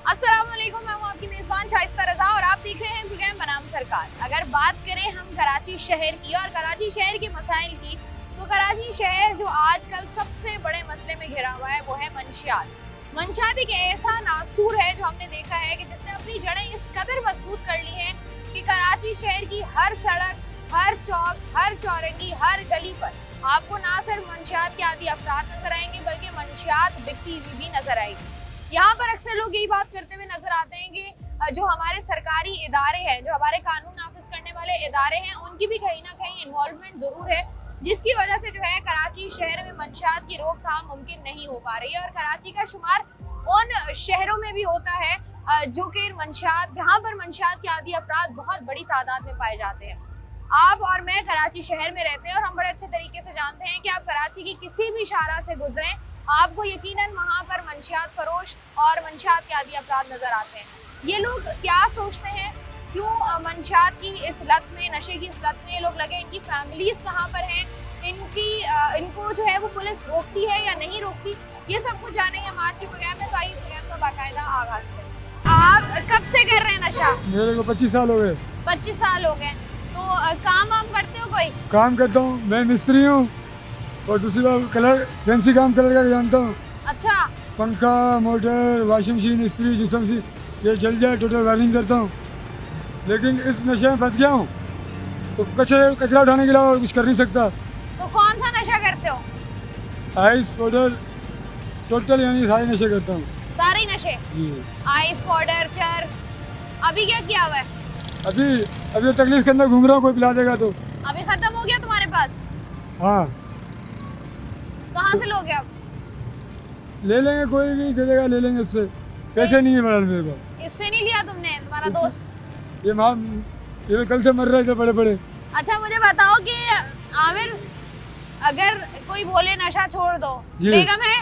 अस्सलाम वालेकुम, मैं हूं आपकी मेजबान शाइस्ता रजा और आप देख रहे हैं प्रोग्राम बनाम सरकार। अगर बात करें हम कराची शहर की और कराची शहर के मसाइल की, तो कराची शहर जो आजकल सबसे बड़े मसले में घिरा हुआ है वो है मंशियात। मंशियात एक ऐसा नासूर है जो हमने देखा है कि जिसने अपनी जड़ें इस कदर मजबूत कर ली हैं कि कराची शहर की हर सड़क, हर चौक, हर चौरंगी, हर गली पर आपको ना सिर्फ मंशियात के आदि अफराद नजर आएंगे बल्कि मंशियात बिकती हुई भी नजर आएगी। यहाँ पर अक्सर लोग यही बात करते हुए नजर आते हैं कि जो हमारे सरकारी इदारे हैं, जो हमारे कानून नाफिज करने वाले इदारे हैं, उनकी भी कहीं ना कहीं इन्वॉल्वमेंट जरूर है, जिसकी वजह से जो है कराची शहर में मंशियात की रोकथाम मुमकिन नहीं हो पा रही है। और कराची का शुमार उन शहरों में भी होता है जो कि मंशियात, जहाँ पर मंशियात के आदि अफराद बहुत बड़ी तादाद में पाए जाते हैं। आप और मैं कराची शहर में रहते हैं और हम बड़े अच्छे तरीके से जानते हैं कि आप कराची की किसी भी शाहरा से गुजरें, आपको यकीनन वहाँ पर मंशियात फरोश और मंशियात के आदि अफराद नजर आते हैं। ये लोग क्या सोचते हैं, क्यों मंशियात की इस लत में, नशे की इस लत में ये लोग लगे, इनकी फैमिलीज कहाँ पर हैं, इनको जो है वो पुलिस रोकती है या नहीं रोकती, ये सब कुछ जानेंगे हम आज के प्रोग्राम में। तो आइए प्रोग्राम का बाकायदा आगाज करें। आप कब से कर रहे हैं नशा? मेरे को 25 साल हो गए। 25 साल हो गए। तो काम वाम करते हो? कोई काम करता हूँ, मैं मिस्त्री हूँ और दूसरी बात कलर, फैंसी काम कलर का जानता हूँ। अच्छा। पंखा, मोटर, वॉशिंग मशीन, इस्त्री, जिसम सी ये चल जाए, टोटल वायरिंग करता हूँ। लेकिन इस नशे में फंस गया हूँ तो कचरा उठाने के अलावा और कुछ कर नहीं सकता। तो कौन सा नशा करते हो? आइस पाउडर, टोटल यानी सारे नशे करता हूँ। सारे नशे? Ice powder, cheers. अभी क्या किया हुआ है? अभी तकलीफ के अंदर घूम रहा हूँ, कोई पिला देगा तो। अभी खत्म हो गया तुम्हारे पास? हाँ। कहाँ से लोगे आप? ले लेंगे, कोई भी दे देगा, ले लेंगे उससे। पैसे नहीं है बड़ा मेरे पास। इससे नहीं लिया तुमने? तुम्हारा दोस्त ये कल से मर रहे थे बड़े बड़े। अच्छा मुझे बताओ कि आमिर, अगर कोई बोले नशा छोड़ दो, बेगम है?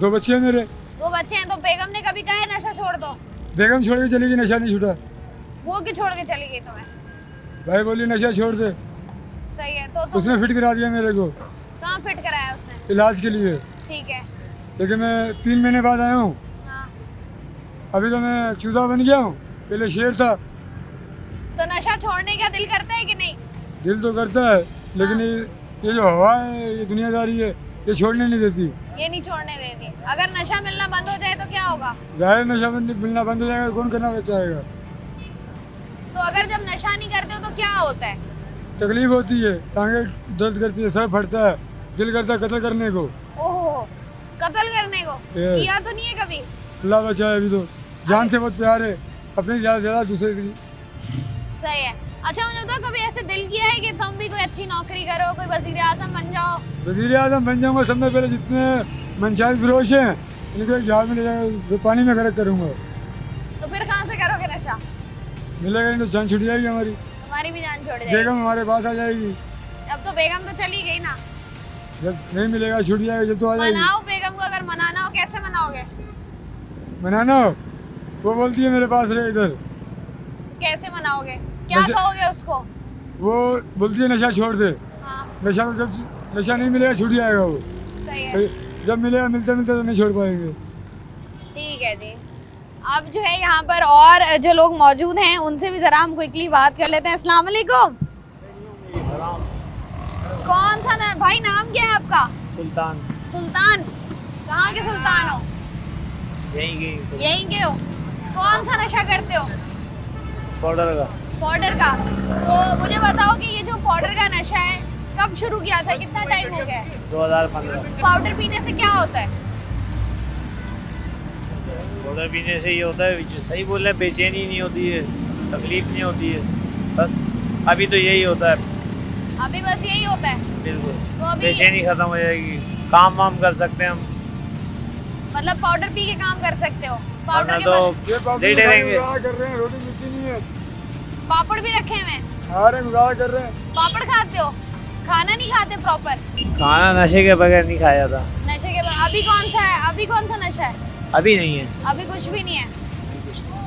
2 बच्चे हैं मेरे। 2 बच्चे हैं, तो बेगम ने कभी कहा है नशा छोड़ दो? बेगम छोड़ के चली गई, नशा नहीं छूटा। वो क्यों छोड़ के चली गई तुम्हें? भाई बोली नशा छोड़ दे। सही है। तो उसने फिट करा दिया मेरे को। कहाँ फिट कराया उसने? इलाज के लिए। ठीक है। लेकिन मैं 3 महीने बाद आया हूँ। हाँ। अभी तो मैं चूजा बन गया हूँ, पहले शेर था। तो नशा छोड़ने का दिल करता है कि नहीं? दिल तो करता है, लेकिन ये जो हवा है, ये दुनियादारी है, ये छोड़ने नहीं देती। ये नहीं छोड़ने देती। अगर नशा मिलना बंद हो जाए तो क्या होगा? जाहिर नशा मिलना बंद हो जाएगा, कौन करना चाहेगा। तो अगर जब नशा नहीं करते हो तो क्या होता है? तकलीफ होती है, टांगें दर्द करती है, सर फटता है, दिल करता है कत्ल करने को। ओहो, कत्ल करने को? किया तो नहीं है कभी? अल्लाह बचाए। अभी तो जान से बहुत प्यार है, अपनी ज्यादा दूसरे की। सही है। अच्छा मुझे बताओ, कभी ऐसे दिल किया है कि तुम भी कोई अच्छी नौकरी करो, कोई वजीर आजम बन जाओ? वजीर आजम बन जाऊंगा, सब में पहले जितने मंशात फिरोश हैं इनको एक जहाज में ले जाकर पानी में गर्क करूंगा। तो फिर कहाँ से करोगे नशा? मिलेगा नहीं तो जान छूट जाएगी हमारी। तुम्हारी भी जान छोड़ जाएगी। बेगम हमारे पास आ जाएगी। अब तो बेगम तो चली गई ना। जब नहीं मिलेगा छूट जाएगा, जब तो आ जाएगी। मनाओ बेगम को। अगर मनाना हो कैसे मनाओगे? मनाना वो बोलती है मेरे पास रहे इधर। कैसे मनाओगे? क्या कहोगे उसको? वो बोलती है नशा छोड़ दे। हाँ। जब नशा नहीं मिलेगा छूट जाएगा वो। सही है। जब मिलेगा मिलते मिलते तो नहीं छोड़ पाएंगे। ठीक है जी। अब जो है यहाँ पर और जो लोग मौजूद हैं उनसे भी जरा हम क्विकली बात कर लेते हैं। अस्सलाम वालेकुम। कौन सा भाई, नाम क्या है आपका? सुल्तान। सुल्तान? कहाँ के सुल्तान हो? यहीं के हो। कौन सा नशा करते हो? पाउडर का। पाउडर का? तो मुझे बताओ कि ये जो पाउडर का नशा है कब शुरू किया था, कितना टाइम हो गया है? 2015। पाउडर पीने से क्या होता है? पाउडर पीने से ये होता है, सही बोल रहे हैं, बेचैनी नहीं होती है, तकलीफ नहीं होती है, बस अभी तो यही होता है। अभी बस यही होता है? बिल्कुल। तो अभी बेचैनी खत्म हो जाएगी, काम वाम कर सकते हैं हम। मतलब पाउडर पी के काम कर सकते हो? वरना पाउडर तो लेटे रहेंगे। कर रहे हैं, रोटी मिलती नहीं है। पापड़ भी रखे हुए हैं? गुजारा कर रहे हैं। पापड़ खाते हो? खाना नहीं खाते प्रॉपर? खाना नशे के बगैर नहीं खाया था। नशे के बाद अभी कौन सा है? अभी कौन सा नशा है? अभी नहीं है। अभी कुछ भी नहीं है,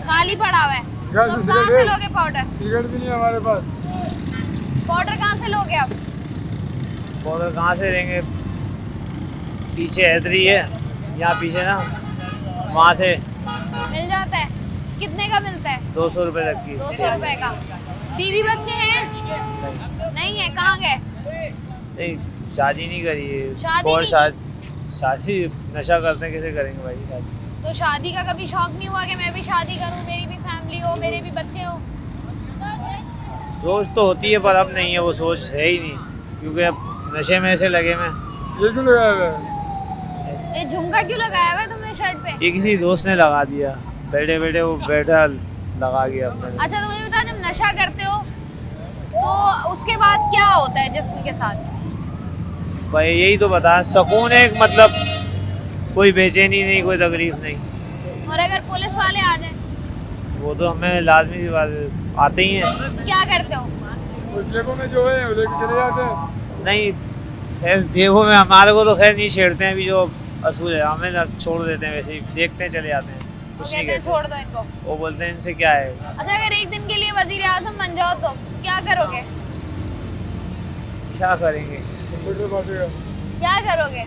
खाली पड़ा हुआ है। घर तो से कहाँ से सिगरेट लोगे पाउडर? भी नहीं है हमारे पास। पाउडर कहाँ से लोगे आप? पाउडर कहाँ से लेंगे? पीछे हैदरी है, यहाँ पीछे ना, वहाँ से मिल जाता है? कितने का मिलता है? 200 रुपए तक की। 200 रुपए का। बीवी बच्चे हैं? नहीं है। कहाँ गए? नहीं, शादी नहीं करी है। शादी और नहीं शादी नशा करते हैं, कैसे करेंगे भाई शादी? तो शादी का कभी शौक नहीं हुआ कि मैं भी शादी करूं, मेरी भी फैमिली हो, मेरे भी बच्चे हो? सोच तो होती है पर अब नहीं है, वो सोच है ही नहीं, क्योंकि अब नशे में ऐसे लगे मैं। ये क्यों लगाया हुआ है? ये झुमका क्यों लगाया हुआ है तुमने शर्ट पे? ये किसी दोस्त ने लगा दिया, बैठे बैठे वो बैठा लगा गया अपने। अच्छा, तो मुझे बता, जब नशा करते हो तो उसके बाद क्या होता है जिस्म के साथ? भाई यही तो बता, सुकून है, मतलब कोई बेचैनी नहीं, कोई तकलीफ नहीं। और अगर पुलिस वाले आ जाए? वो तो हमें लाजमी सी बात है, आते ही हैं। क्या करते हो? उस जेबों में जो है वो लेके चले जाते हैं। नहीं, खैर जेबों में हमारे को तो खैर नहीं छेड़ते हैं, अभी जो असूल है हमें ना छोड़ देते हैं, वैसे ही देखते हैं चले जाते हैं, वो कुछ नहीं कहते हैं कहते। छोड़ दो इनको। वो बोलते हैं इनसे क्या है। अच्छा, अगर एक दिन के लिए वजीर आजम बन जाओ तो क्या करोगे? क्या करेंगे? कंप्यूटर बातेगा। क्या करोगे?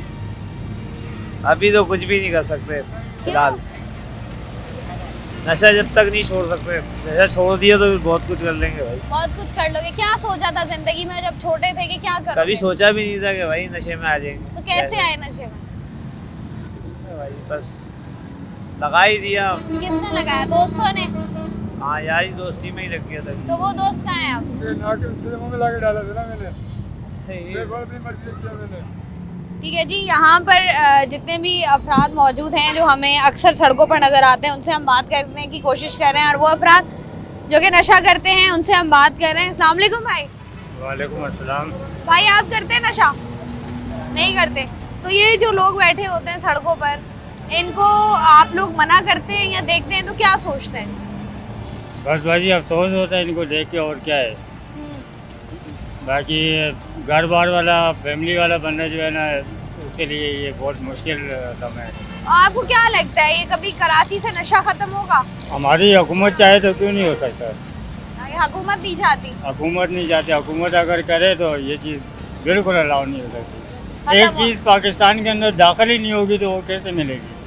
अभी तो कुछ भी नहीं कर सकते फिलहाल। नशा जब तक नहीं छोड़ सकते, नशा छोड़ दिया तो फिर बहुत कुछ कर लेंगे भाई। बहुत कुछ कर लोगे। क्या सोचा था जिंदगी में जब छोटे थे कि क्या करोगे? कभी सोचा भी नहीं था कि भाई नशे में आ जाएंगे। तो कैसे आए नशे में? भाई बस लगा ही दिया। किसने लगाया? दोस्तों ने? हाँ, यारी दोस्ती में ही लग गया था। तो वो दोस्त कहाँ है अब? ये नाक तेरे मुंह में लाके डाला था ना मैंने। ये देखो अपनी मर्जी से किया मैंने। ठीक है जी, यहाँ पर जितने भी अफराद मौजूद हैं जो हमें अक्सर सड़कों पर नज़र आते हैं, उनसे हम बात करने की कोशिश कर रहे हैं, और वो अफराद जो कि नशा करते हैं उनसे हम बात कर रहे हैं। अस्सलाम वालेकुम भाई। वालेकुम अस्सलाम। भाई, आप करते हैं नशा? नहीं करते? तो ये जो लोग बैठे होते हैं सड़कों पर, इनको आप लोग मना करते हैं या देखते हैं तो क्या सोचते हैं? बस भाजी अफसोस होता है इनको देख के, और क्या है। बाकी घर बार वाला फैमिली वाला बनना जो है ना, उसके लिए ये बहुत मुश्किल समय है। आपको क्या लगता है ये कभी कराची से नशा खत्म होगा? हमारी हुकूमत चाहे तो क्यों नहीं हो सकता। ये हुकूमत नहीं चाहती? हुकूमत नहीं चाहती, हुकूमत अगर करे तो ये चीज़ बिल्कुल अलाउ नहीं हो सकती। खत्म एक हो- चीज़ पाकिस्तान के अंदर दाखिल ही नहीं होगी तो वो कैसे मिलेगी।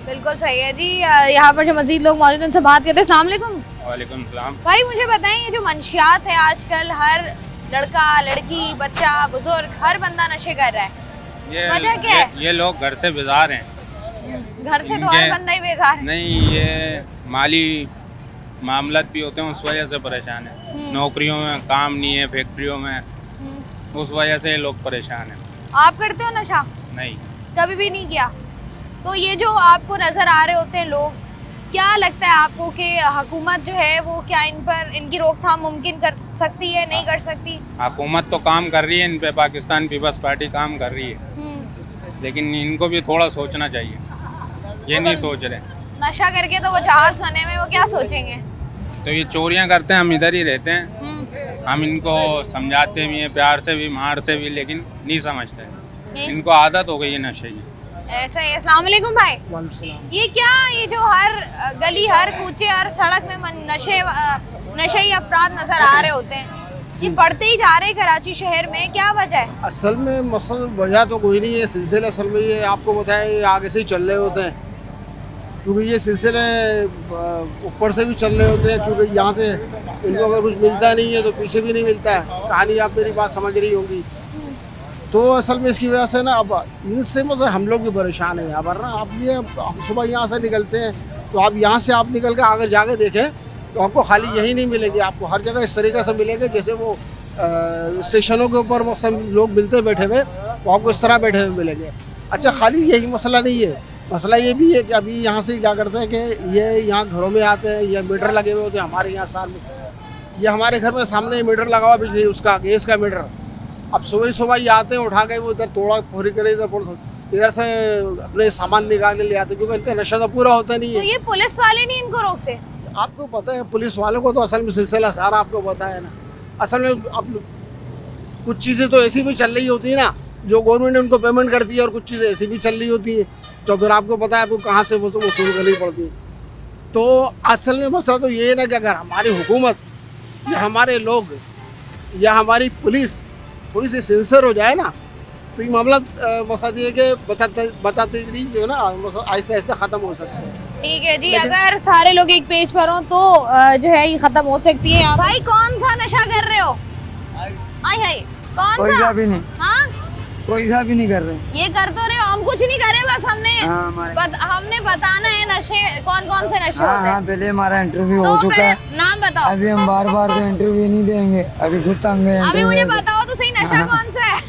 बिल्कुल सही है जी। यहाँ पर जो मजीद लोग मौजूद हैं उनसे बात करते हैं। अस्सलाम वालेकुम वालेकुम सलाम। भाई, मुझे बताएं, ये जो मंशियात है आजकल, हर लड़का लड़की बच्चा बुजुर्ग हर बंदा नशे कर रहा है, वजह क्या है? ये लोग घर से बेजार हैं। घर से तो हर बंदा ही बेजार है। नहीं, ये माली मामलात भी होते हैं, उस वजह से परेशान है। नौकरियों में काम नहीं है, फैक्ट्रियों में, उस वजह से ये लोग परेशान हैं। आप करते हो नशा? नहीं, कभी भी नहीं किया? तो ये जो आपको नजर आ रहे होते हैं लोग, क्या लगता है आपको कि हुकूमत जो है वो क्या इन पर, इनकी रोकथाम मुमकिन कर सकती है, नहीं कर सकती? हुकूमत तो काम कर रही है इन पे, पाकिस्तान पीपल्स पार्टी काम कर रही है, लेकिन इनको भी थोड़ा सोचना चाहिए। ये नहीं सोच रहे। नशा करके तो वो जहाज बने में, वो क्या सोचेंगे? तो ये चोरियां करते हैं, हम इधर ही रहते हैं, हम इनको समझाते भी हैं, प्यार से भी मार से भी, लेकिन नहीं समझते। इनको आदत हो गई है नशे की। ऐसा ही। अस्सलाम वालेकुम भाई। ये क्या, ये जो हर गली हर कूचे हर सड़क में नशेई अफराद नजर आ रहे होते हैं, जी बढ़ते ही जा रहे हैं कराची शहर में, क्या वजह है? असल में मसल वजह तो कोई नहीं है, सिलसिला असल में ये आपको बताएं, ये आगे से ही चल रहे होते हैं, क्योंकि ये सिलसिले ऊपर से भी चल रहे होते हैं, क्योंकि यहाँ से इनको अगर कुछ मिलता नहीं है तो पीछे भी नहीं मिलता है। कहानी आप मेरी बात समझ रही होगी। तो असल में इसकी वजह से ना अब इनसे मतलब हम लोग भी परेशान हैं यहाँ पर ना। आप ये हम सुबह यहाँ से निकलते हैं तो आप यहाँ से आप निकल के आगे जाके देखें तो आपको खाली यही नहीं मिलेगी, आपको हर जगह इस तरीके से मिलेंगे जैसे वो स्टेशनों के ऊपर मतलब लोग मिलते बैठे हुए, तो आपको इस तरह बैठे हुए मिलेंगे। अच्छा, खाली यही मसला नहीं है, मसला ये भी है कि अभी यहाँ से क्या करते हैं कि ये यहाँ घरों में आते हैं, ये मीटर लगे हुए होते हैं हमारे यहाँ साल में। ये हमारे घर में सामने मीटर लगा हुआ बिजली उसका, गैस का मीटर। अब सुबह सुबह ये आते हैं, उठा के वो इधर तोड़ा फोड़ी करे, इधर से अपने सामान निकाल के ले आते, क्योंकि इनका नशा तो पूरा होता नहीं तो है। ये पुलिस वाले नहीं इनको रोकते? आपको पता है पुलिस वालों को तो असल में सिलसिला सारा आपको पता है ना। असल में अब कुछ चीज़ें तो ऐसी भी चल रही होती है ना, जो गवर्नमेंट उनको पेमेंट करती है, और कुछ चीज़ें ऐसी भी चल रही होती है, तो फिर आपको पता है आपको कहाँ से वसूल करनी पड़ती है। तो असल में मसला तो ये है ना कि अगर हमारी हुकूमत या हमारे लोग या हमारी पुलिस थोड़ी सी सिंसियर हो जाए ना, तो ये मामला मसला ये कि बताते जो है ना आहिस्ता आहिस्ता ख़त्म हो सकता है। ठीक है जी, अगर सारे लोग एक पेज पर हो तो जो है ये खत्म हो सकती है। भाई कौन सा नशा कर रहे हो? आई हाय, कौन सा? भी नहीं, हाँ, कोई सा भी नहीं कर रहे। ये कर तो रहे हो, हम कुछ नहीं कर रहे, बस हमने हाँ, हमने बताना है नशे कौन कौन से नशे होते हैं। पहले हमारा इंटरव्यू तो फिर नाम बताओ। अभी हम बार तो इंटरव्यू नहीं देंगे, अभी खुद तंग है। अभी मुझे बताओ तो सही, नशा कौन सा है?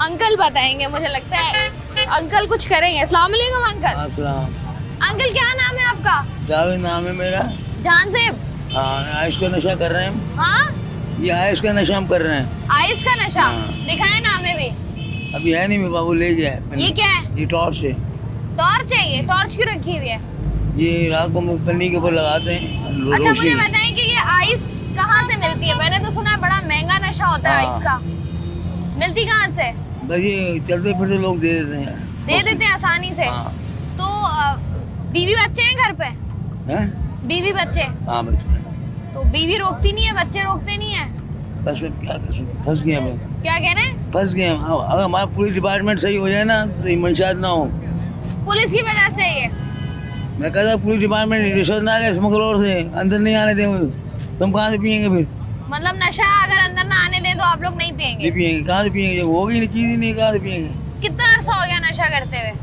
अंकल बताएंगे मुझे लगता है, अंकल कुछ करेंगे। अस्सलाम वालेकुम अंकल। अंकल क्या नाम है आपका? जावेद नाम है मेरा। जान सेब। हाँ, आयुष का नशा कर रहे हैं। हाँ, ये आयुष का नशा हम कर रहे हैं। आइस का नशा दिखाए ना हमें भी। अभी है नहीं, मेरे बाबू ले गया। ये क्या है? ये टॉर्च है। टॉर्च है ये? टॉर्च क्यों रखी हुई है? ये रात को हम पन्नी के ऊपर लगाते हैं। अच्छा मुझे बताएं कि ये आइस कहाँ से मिलती है? मैंने तो सुना है बड़ा महंगा नशा होता है आइस का। मिलती कहाँ से? बस ये चलते फिरते लोग दे देते हैं। दे देते हैं आसानी से। हाँ। तो बीवी बच्चे हैं घर पे? हैं? बीवी बच्चे? हाँ बच्चे। तो बीवी रोकती नहीं है, बच्चे रोकते नहीं है? बस अब क्या कर सकते, फंस गए हम। क्या कह रहे हैं? फंस गए हम। अगर हमारा पूरी डिपार्टमेंट सही हो जाए ना तो ये मंशात ना हो। पुलिस की वजह से ये? मैं कहता पूरी डिपार्टमेंट रिश्वत ना ले, स्मगलर से अंदर नहीं आने दें, तो हम कहाँ से पियेंगे फिर? मतलब नशा अगर अंदर ना आने दे तो आप लोग नहीं पियेंगे? नहीं पियेंगे, कहाँ से पियेंगे? जब होगी नहीं चीज ही नहीं, कहाँ से पियेंगे? कितना अरसा हो गया नशा करते हुए?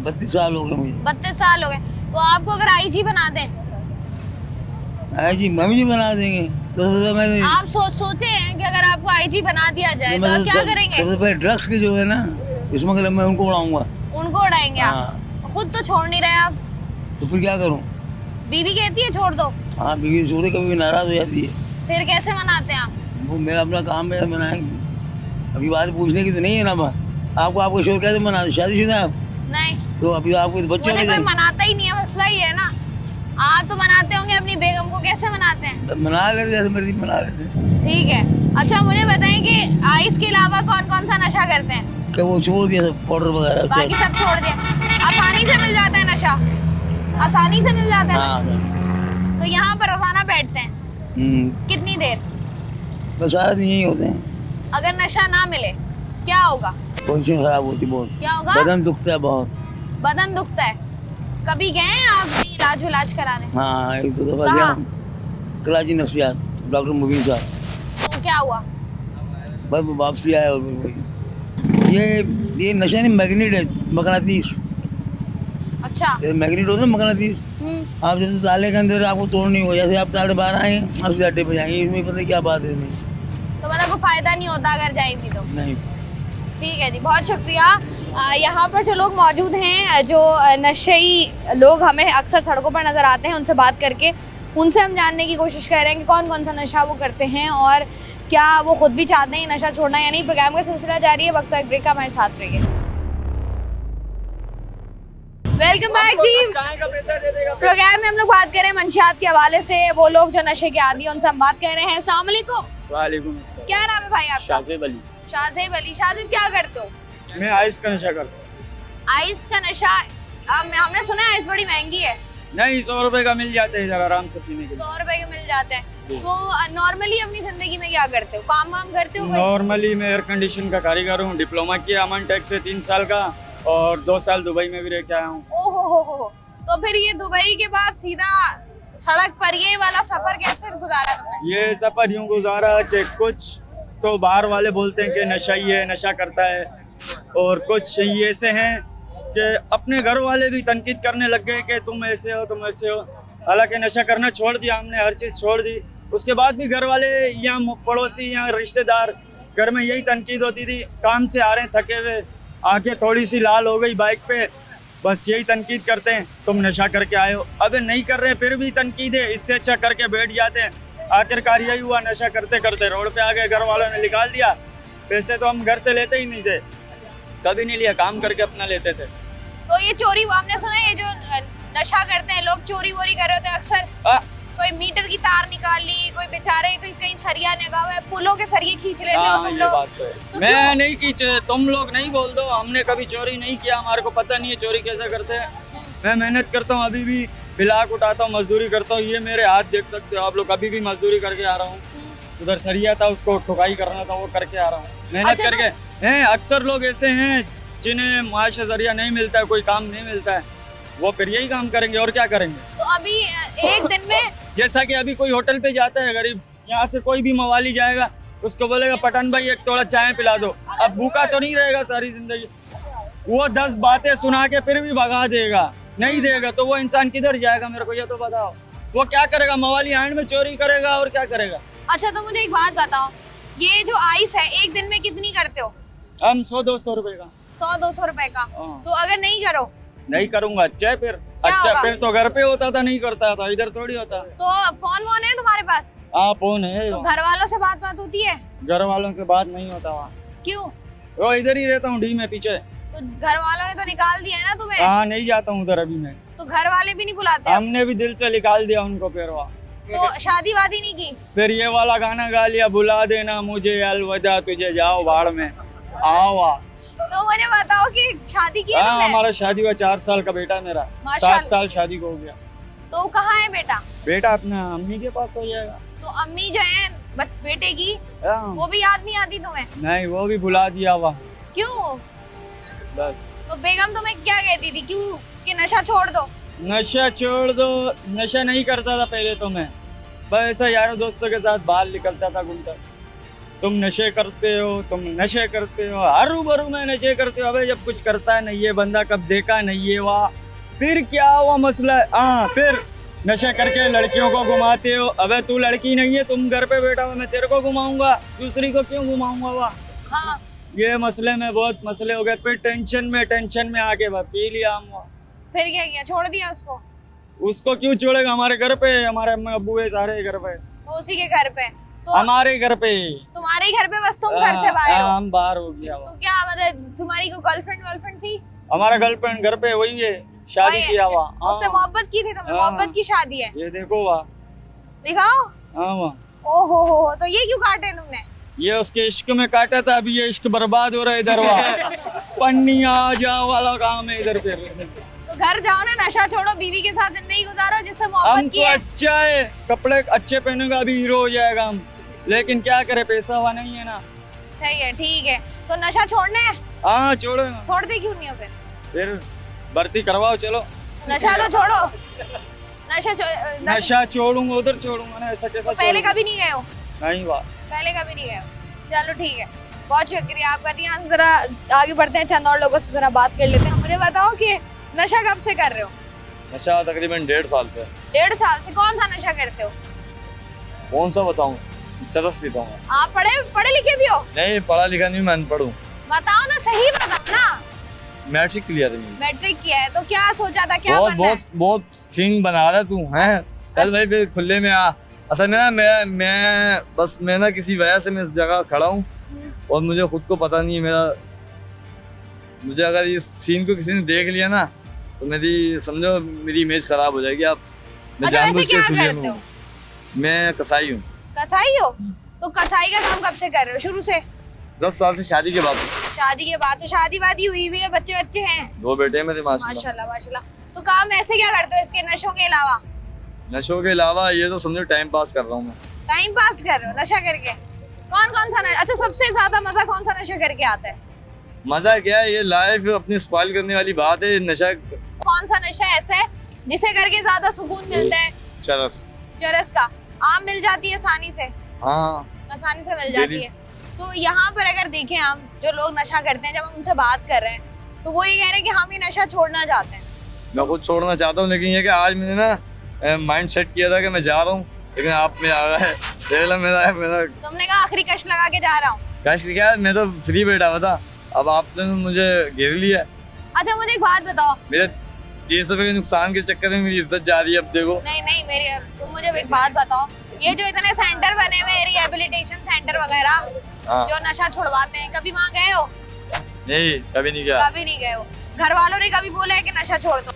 32 साल हो गए मुझे। 32 साल हो गए। तो आपको अगर आईजी बना दें? जी मम्मी जी बना देंगे तो मैंने आप सोचे हैं कि अगर आपको आईजी बना दिया जाए तो आप क्या करेंगे? सबसे पहले ड्रग्स के जो है ना, इसमें मतलब मैं उनको उड़ाऊंगा। उनको उड़ाएंगे आप? हाँ। खुद तो छोड़ नहीं रहे आप। तो फिर क्या करूँ? बीवी कहती है छोड़ दो? हाँ, बीवी छोड़े कभी भी नाराज हो जाती है। फिर कैसे मनाते हैं आप? वो मेरा अपना काम है, मनाएंगे। अभी बात पूछने की तो नहीं है ना बात। आपको शोर कैसे मनाते? शादीशुदा आप? नहीं, तो अभी आपको तो बच्चे मुझे कोई नहीं मनाता ही नहीं है, मसला ही है ना। आप तो मनाते होंगे अपनी बेगम को, कैसे मनाते हैं? मना लेते, जैसे मर्जी मना लेते। ठीक है। अच्छा मुझे बताएं कि आइस के अलावा कौन कौन सा नशा करते हैं? क्या वो छोड़ दिया सब, पाउडर वगैरह? बाकी सब छोड़ दिया। आसानी से मिल जाता है नशा? आसानी से मिल जाता है हाँ। नशा? तो यहाँ पर रोजाना बैठते हैं कितनी देर? बस सारा दिन यही होते हैं। अगर नशा ना मिले क्या होगा? पोजीशन खराब होती बहुत। क्या होगा? बदन दुखता है बहुत। बदन दुखता है। कभी गए हैं आप इलाज कराने? हाँ, एक तो दफा कहाँ? गया कराची नफ्सियात, डॉक्टर मुबीन साहब। तो क्या हुआ? बस वो वापसी आया। और ये नशा नहीं, मैग्नेट है, मकनातीस। अच्छा। मैग्नेट होता है मकनातीस। आप जब ताले के अंदर आपको तोड़नी हो, जैसे आप ताले बाहर आए आप सीधे अड्डे पे जाएंगे। इसमें पता क्या बात है इसमें? तो मतलब कोई फायदा नहीं होता अगर जाएंगी तो? नहीं। ठीक है जी, बहुत शुक्रिया। यहाँ पर जो लोग मौजूद हैं, जो नशेई लोग हमें अक्सर सड़कों पर नज़र आते हैं, उनसे बात करके उनसे हम जानने की कोशिश कर रहे हैं कि कौन कौन सा नशा वो करते हैं और क्या वो खुद भी चाहते हैं नशा छोड़ना या नहीं। प्रोग्राम का सिलसिला जारी है, वक्त एक ब्रेक का, हमारे साथ रहिए। वेलकम बैक जी। प्रोग्राम में हम लोग बात कर रहे हैं मंशियात के हवाले से। वो लोग जो नशे के आदी हैं उनसे हम बात कर रहे हैं। अस्सलाम वालेकुम। वालेकुम अस्सलाम। क्या नाम है भाई आपका? शाज़ेब अली। शाज़ेब अली। शाज़ेब क्या करते हो? मैं आइस का नशा करता हूँ। आइस का नशा? हमने सुना है आइस बड़ी महंगी है। नहीं, 100 रुपए का मिल जाते हैं, जरा आराम से पीने के लिए। 100 रुपए के मिल जाते हैं। तो नॉर्मली अपनी जिंदगी में क्या करते हो? काम वाम करते हो कोई? नॉर्मली मैं एयर कंडीशन का कारीगर हूँ। डिप्लोमा किया अमन टेक से 3 साल का, और 2 साल दुबई में भी रह के आया हूँ। ओहो हो। तो फिर ये दुबई के बाद सीधा सड़क पर ये वाला सफर कैसे गुजारा तुमने? ये सफर यूँ गुजारा कि कुछ तो बाहर वाले बोलते हैं कि नशाई है, नशा करता है, और कुछ ये ऐसे हैं कि अपने घर वाले भी तनकीद करने लग गए कि तुम ऐसे हो, तुम ऐसे हो। हालांकि नशा करना छोड़ दिया हमने, हर चीज़ छोड़ दी। उसके बाद भी घर वाले या पड़ोसी या रिश्तेदार घर में यही तनकीद होती थी, काम से आ रहे हैं थके हुए, आंखें थोड़ी सी लाल हो गई बाइक पे, बस यही तनकीद करते हैं तुम नशा करके आए हो। अबे नहीं कर रहे फिर भी तनकीद है, इससे अच्छा करके बैठ जाते हैं। आखिरकार यही हुआ, नशा करते करते रोड पे आ गए, घर वालों ने निकाल दिया। पैसे तो हम घर से लेते ही नहीं थे, कभी नहीं लिया, काम करके अपना लेते थे। तो ये चोरी, हमने सुना है ये जो नशा करते हैं लोग चोरी वोरी कर रहे होते हैं अक्सर। कोई मीटर की तार निकाल ली, कोई बेचारे कहीं सरिया लगा हुआ है, पुलों के सरिये खींच लेते हो तुम लोग। बात तो है। तो मैं नहीं खींचे, तुम लोग नहीं बोल दो, हमने कभी चोरी नहीं किया, हमारे को पता नहीं है चोरी कैसे करते हैं। मैं मेहनत करता हूँ, अभी भी बिलाक उठाता हूँ, मजदूरी करता हूँ। ये मेरे हाथ देख सकते हो आप लोग, अभी भी मजदूरी करके आ रहा हूँ। उधर सरिया था, उसको ठुकाई करना था, वो करके आ रहा हूँ, मेहनत अच्छा, करके। हैं अक्सर लोग ऐसे हैं जिन्हें माश जरिया नहीं मिलता है, कोई काम नहीं मिलता है, वो फिर यही काम करेंगे और क्या करेंगे। तो अभी एक दिन में जैसा कि अभी कोई होटल पे जाता है गरीब, यहाँ से कोई भी मवाली जाएगा उसको बोलेगा पठान भाई एक थोड़ा चाय पिला दो, अब भूखा तो नहीं रहेगा सारी जिंदगी। वो 10 बातें सुना के फिर भी भगा देगा, नहीं देगा तो वो इंसान किधर जाएगा, मेरे को ये तो बताओ। वो क्या करेगा, मवाली हैंड में चोरी करेगा और क्या करेगा। अच्छा तो मुझे एक बात बताओ, ये जो आइस है एक दिन में कितनी करते हो? हम 100-200 रुपए का। 100-200 रुपए का। हाँ। तो अगर नहीं करो नहीं करूंगा, अच्छा है फिर, क्या अच्छा होगा? फिर तो घर पे होता था, नहीं करता था, इधर थोड़ी होता। तो फोन वोन है तुम्हारे पास? हाँ फोन है। तो घर वालों से बात होती है? घर वालों से बात नहीं होता वहाँ, क्यों? वो इधर ही रहता हूँ डी में पीछे। तो घर वालों ने तो निकाल दिया है ना तुम्हें? हाँ नहीं जाता हूँ उधर अभी मैं। तो घर वाले भी नहीं बुलाते अब? हमने भी दिल से निकाल दिया उनको फिर वहाँ। तो शादी वादी नहीं की? फिर ये वाला गाना गा लिया, बुला देना मुझे अलविदा तुझे जाओ बाढ़ में, आओ आ। तो मुझे बताओ कि शादी की है हाँ तुमने? हमारा शादी हुआ, 4 साल का बेटा मेरा, माशाल्लाह। 7 साल शादी को हो गया। तो कहाँ है बेटा? बेटा अपना अम्मी के पास हो जाएगा। तो अम्मी जो है बेटे की, हाँ। वो भी याद नहीं आती तुम्हें? नहीं वो भी भुला दिया हुआ क्यों? बस। तो बेगम तुम्हें क्या कहती थी, क्यों कि नशा छोड़ दो? नशा छोड़ दो, नशा नहीं करता था पहले तो मैं, बस ऐसा यारों दोस्तों के साथ बाहर निकलता था घूमता, तुम नशे करते हो, तुम नशे करते हो, हरू भरू में नशे करते हो। अबे जब कुछ करता है नहीं ये बंदा, कब देखा नहीं ये वाह, फिर क्या हुआ मसला है। हाँ फिर नशा करके लड़कियों को घुमाते हो। अबे तू लड़की नहीं है, तुम घर पे बैठा हुआ, मैं तेरे को घुमाऊंगा, दूसरी को क्यों घुमाऊंगा वाह। हाँ। ये मसले में बहुत मसले हो गए, फिर टेंशन में आके बस पी लिया हम। फिर क्या किया, छोड़ दिया उसको? उसको क्यों छोड़ेगा, हमारे घर पे, हमारे अम्मा अब्बू है सारे घर पे, तो उसी के घर पे? तो हमारे घर पे, तुम्हारे ही घर पे, बस तुम घर से बाहर हो? हम बाहर हो गया। तो क्या मतलब तुम्हारी को गर्लफ्रेंड थी? हमारा गर्लफ्रेंड घर पे वही है, शादी वही किया हुआ। उससे मोहब्बत की थी तुमने? हाँ। मोहब्बत की शादी है? ये देखो वाह, दिखाओ। हाँ वाह, ओहो, तो ये क्यों काटे तुमने? ये उसके इश्क में काटा था, अभी ये इश्क बर्बाद हो रहा है इधर वाह। पन्निया जा वाला काम है इधर पे। तो घर जाओ ना, नशा छोड़ो, बीवी के साथ जिंदगी गुजारो जिससे मोहब्बत हमको की है। अच्छा है, कपड़े अच्छे पहनेगा अभी हीरो हो जाएगा हम, लेकिन क्या करे, पैसा हुआ नहीं है ना। सही है, ठीक है। तो नशा छोड़ना है? हाँ छोड़ो, छोड़ते क्यों नहीं हो फिर भर्ती करवाओ चलो। नशा तो छोड़ो। नशा छोड़ूंगा उधर छोड़ूंगा ना, ऐसा कैसा तो पहले छोड़ूंगा? कभी नहीं गए हो? नहीं वाह। पहले कभी नहीं गए हो? चलो ठीक है, बहुत शुक्रिया आपका। यहाँ से जरा आगे बढ़ते हैं, चंद और लोगों से जरा बात कर लेते हैं। मुझे बताओ कि नशा कब से कर रहे हो? नशा तकरीबन 1.5 साल से। 1.5 साल से? कौन सा नशा करते हो? कौन सा बताऊं, चरस पीता हूँ। आप पढ़े लिखे भी हो? नहीं पढ़ा लिखा नहीं, मैं अनपढ़ हूँ। बताओ ना, सही बताओ ना। मैट्रिक क्लियर है मैंने। मैट्रिक किया है, तो क्या सोचा था, क्या बहुत बनना बहुत बहुत सीन बना रहा है तू हैं। चल भाई फिर खुले में आ। असल में ना मैं ना किसी वजह से मैं इस जगह खड़ा हूँ और मुझे खुद को पता नहीं है मुझे अगर इस सीन को किसी ने देख लिया ना तो समझो मेरी इमेज खराब हो जाएगी। आप मैं अच्छा, जानबूझ वैसे के क्या सुनिए करते हो? मैं कसाई हूँ। कसाई हो? तो कसाई का काम कब से कर रहे हो? शुरू से? 10 साल से शादी के बाद। शादी के बाद से? शादी वादी हुई हुई है, बच्चे हैं? 2 बेटे हैं मेरे माशाल्लाह। माशाल्लाह माशाल्लाह। तो काम ऐसे क्या करते हो इसके नशों के अलावा? नशों के अलावा ये तो समझो टाइम पास कर रहा हूँ मैं। टाइम पास कर रहे हो नशा करके? कौन सा नशा? अच्छा, सबसे ज्यादा मजा कौन सा नशा करके आता है? मजा क्या है, ये लाइफ अपनी स्पॉइल करने वाली बात है। नशा कौन सा नशा ऐसा है जिसे करके ज्यादा सुकून मिलता है? चरस। चरस का? आम मिल जाती है आसानी से? हाँ आसानी से मिल जाती है। तो यहाँ पर अगर देखें हम, जो लोग नशा करते हैं, जब हम उनसे बात कर रहे हैं तो वो ये कह रहे हैं कि हम ये नशा छोड़ना चाहते हैं। मैं खुद छोड़ना चाहता हूँ, लेकिन ये कि आज मैंने ना माइंड सेट किया था कि मैं जा रहा हूँ, लेकिन आप में आ गया है मेरा तुमने कहा आखिरी कश लगा के जा रहा हूँ। कश क्या, मैं तो फ्री बैठा हुआ था, अब आपने मुझे घेर लिया। अच्छा मुझे एक बात बताओ, मेरे 300 रुपए के नुकसान के चक्कर में मेरी इज्जत जा रही है अब देखो। नहीं मेरी, तुम मुझे एक बात बताओ, ये जो इतने सेंटर बने हुए, रिहेबिलिटेशन सेंटर वगैरह जो नशा छुड़वाते हैं, कभी वहाँ गए हो? नहीं कभी नहीं गया। कभी नहीं गए हो? घर वालों ने कभी बोला है कि नशा छोड़ दो?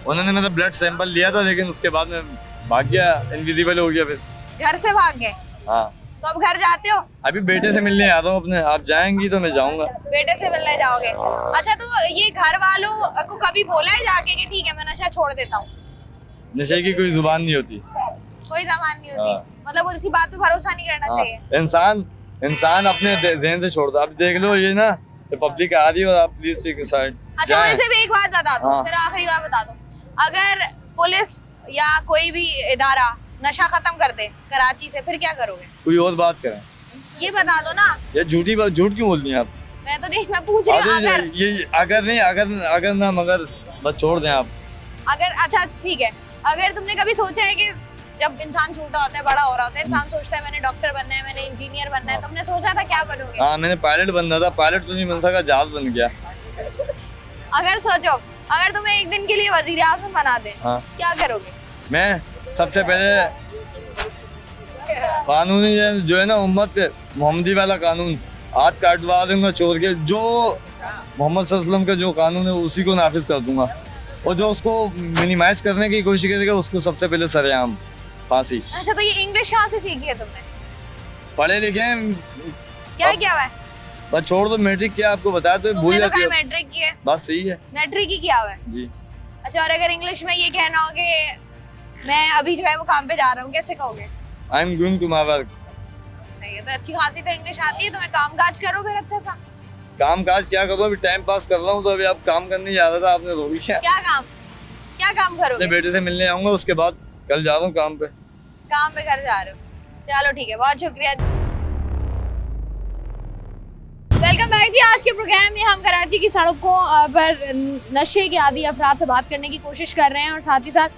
उन्होंने मेरा ब्लड सैंपल लिया था, लेकिन उसके बाद में भाग गया, इनविजिबल हो गया फिर। घर से भाग गए? हाँ। तो अब घर जाते हो? अभी बेटे से मिलने आता हूँ अपने। आप जाएंगी तो मैं जाऊंगा। बेटे से मिलने जाओगे? अच्छा, तो ये घर वालों को कभी बोला है जाके कि ठीक है मैं नशा छोड़ देता हूँ? नशे की कोई जुबान नहीं होती, कोई जबान नहीं होती। मतलब उसी बात पे भरोसा नहीं करना चाहिए। इंसान अपने ज़हन से छोड़ता। अब देख लो ये ना पब्लिक आ रही है और आप प्लीज टेक अ साइड। अच्छा, वैसे भी एक बात बता दो, हाँ। फिर आखिरी बात बता दो, अगर पुलिस या कोई भी इदारा नशा खत्म कर दे कराची से, फिर क्या करोगे? कोई और बात करें, ये बता दो ना। ये झूठी बात, झूठ क्यों बोल रही हैं आप? मैं तो नहीं, मैं पूछ रही हूँ अगर ये अगर नहीं, अगर ना मगर बस छोड़ दें आप। अगर अच्छा ठीक है, अगर तुमने कभी सोचा है कि जब इंसान छोटा होता है बड़ा हो रहा होता है, इंसान सोचता है मैंने डॉक्टर बनना है, मैंने इंजीनियर बनना है, तुमने सोचा था क्या बनोगे? हाँ, मैंने पायलट बनना था, पायलट तो नहीं बन सका, जहाज बन गया। अगर सोचो, अगर तुम्हें एक दिन के लिए वजीर आज़म बना दे, हाँ। क्या करोगे? मैं सबसे पहले कानूनी जो है ना उम्मत मोहम्मदी वाला कानून हाथ काटवा दूंगा चोर के, जो मोहम्मद सल्लल्लाहु अलैहि वसल्लम का जो कानून है उसी को नाफिज कर दूंगा, और जो उसको मिनिमाइज करने की कोशिश करेगा उसको सबसे पहले सरेआम फांसी। अच्छा, तो ये इंग्लिश कहाँ से सीखी है तुमने? पढ़े लिखे हैं, क्या किया हुआ है? बस छोड़ दो, मैट्रिक किया आपको बताया तो भूल तुमने तो जाती कहा है। मैट्रिक की है। बात सही है, मैट्रिक ही किया हुआ है जी। अच्छा, और अगर इंग्लिश में ये कहना हो कि मैं अभी जो है वो काम पे जा रहा हूँ, कैसे कहोगे? I am going to my work. नहीं, ये तो अच्छी खासी तो इंग्लिश आती है, तुम्हें काम काज करो फिर अच्छा सा। काम काज क्या करूँ, अभी टाइम पास कर रहा हूँ, तो अभी आप काम करने जा रहा था, आपने रोक लिया। क्या काम अपने करोगे? बेटे से मिलने आऊंगा, उसके बाद कल जा रहा हूँ काम पे। काम पे घर जा रहे हो? चलो ठीक है, बहुत शुक्रिया। वेलकम बैक जी। आज के प्रोग्राम में हम कराची की सड़कों पर नशे के आदी अफराद से बात करने की कोशिश कर रहे हैं, और साथ ही साथ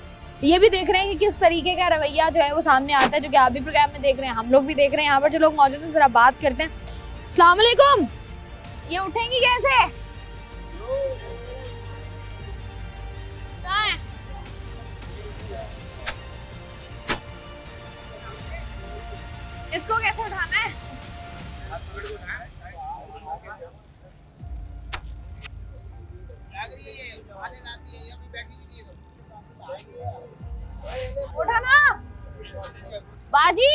ये भी देख रहे हैं कि किस तरीके का रवैया जो है वो सामने आता है, जो कि आप भी प्रोग्राम में देख रहे हैं, हम लोग भी देख रहे हैं। यहाँ पर जो लोग मौजूद हैं जरा बात करते हैं। अस्सलाम वालेकुम। ये उठेंगी कैसे? कहाँ है? इसको कैसे उठाना है? उठाना बाजी।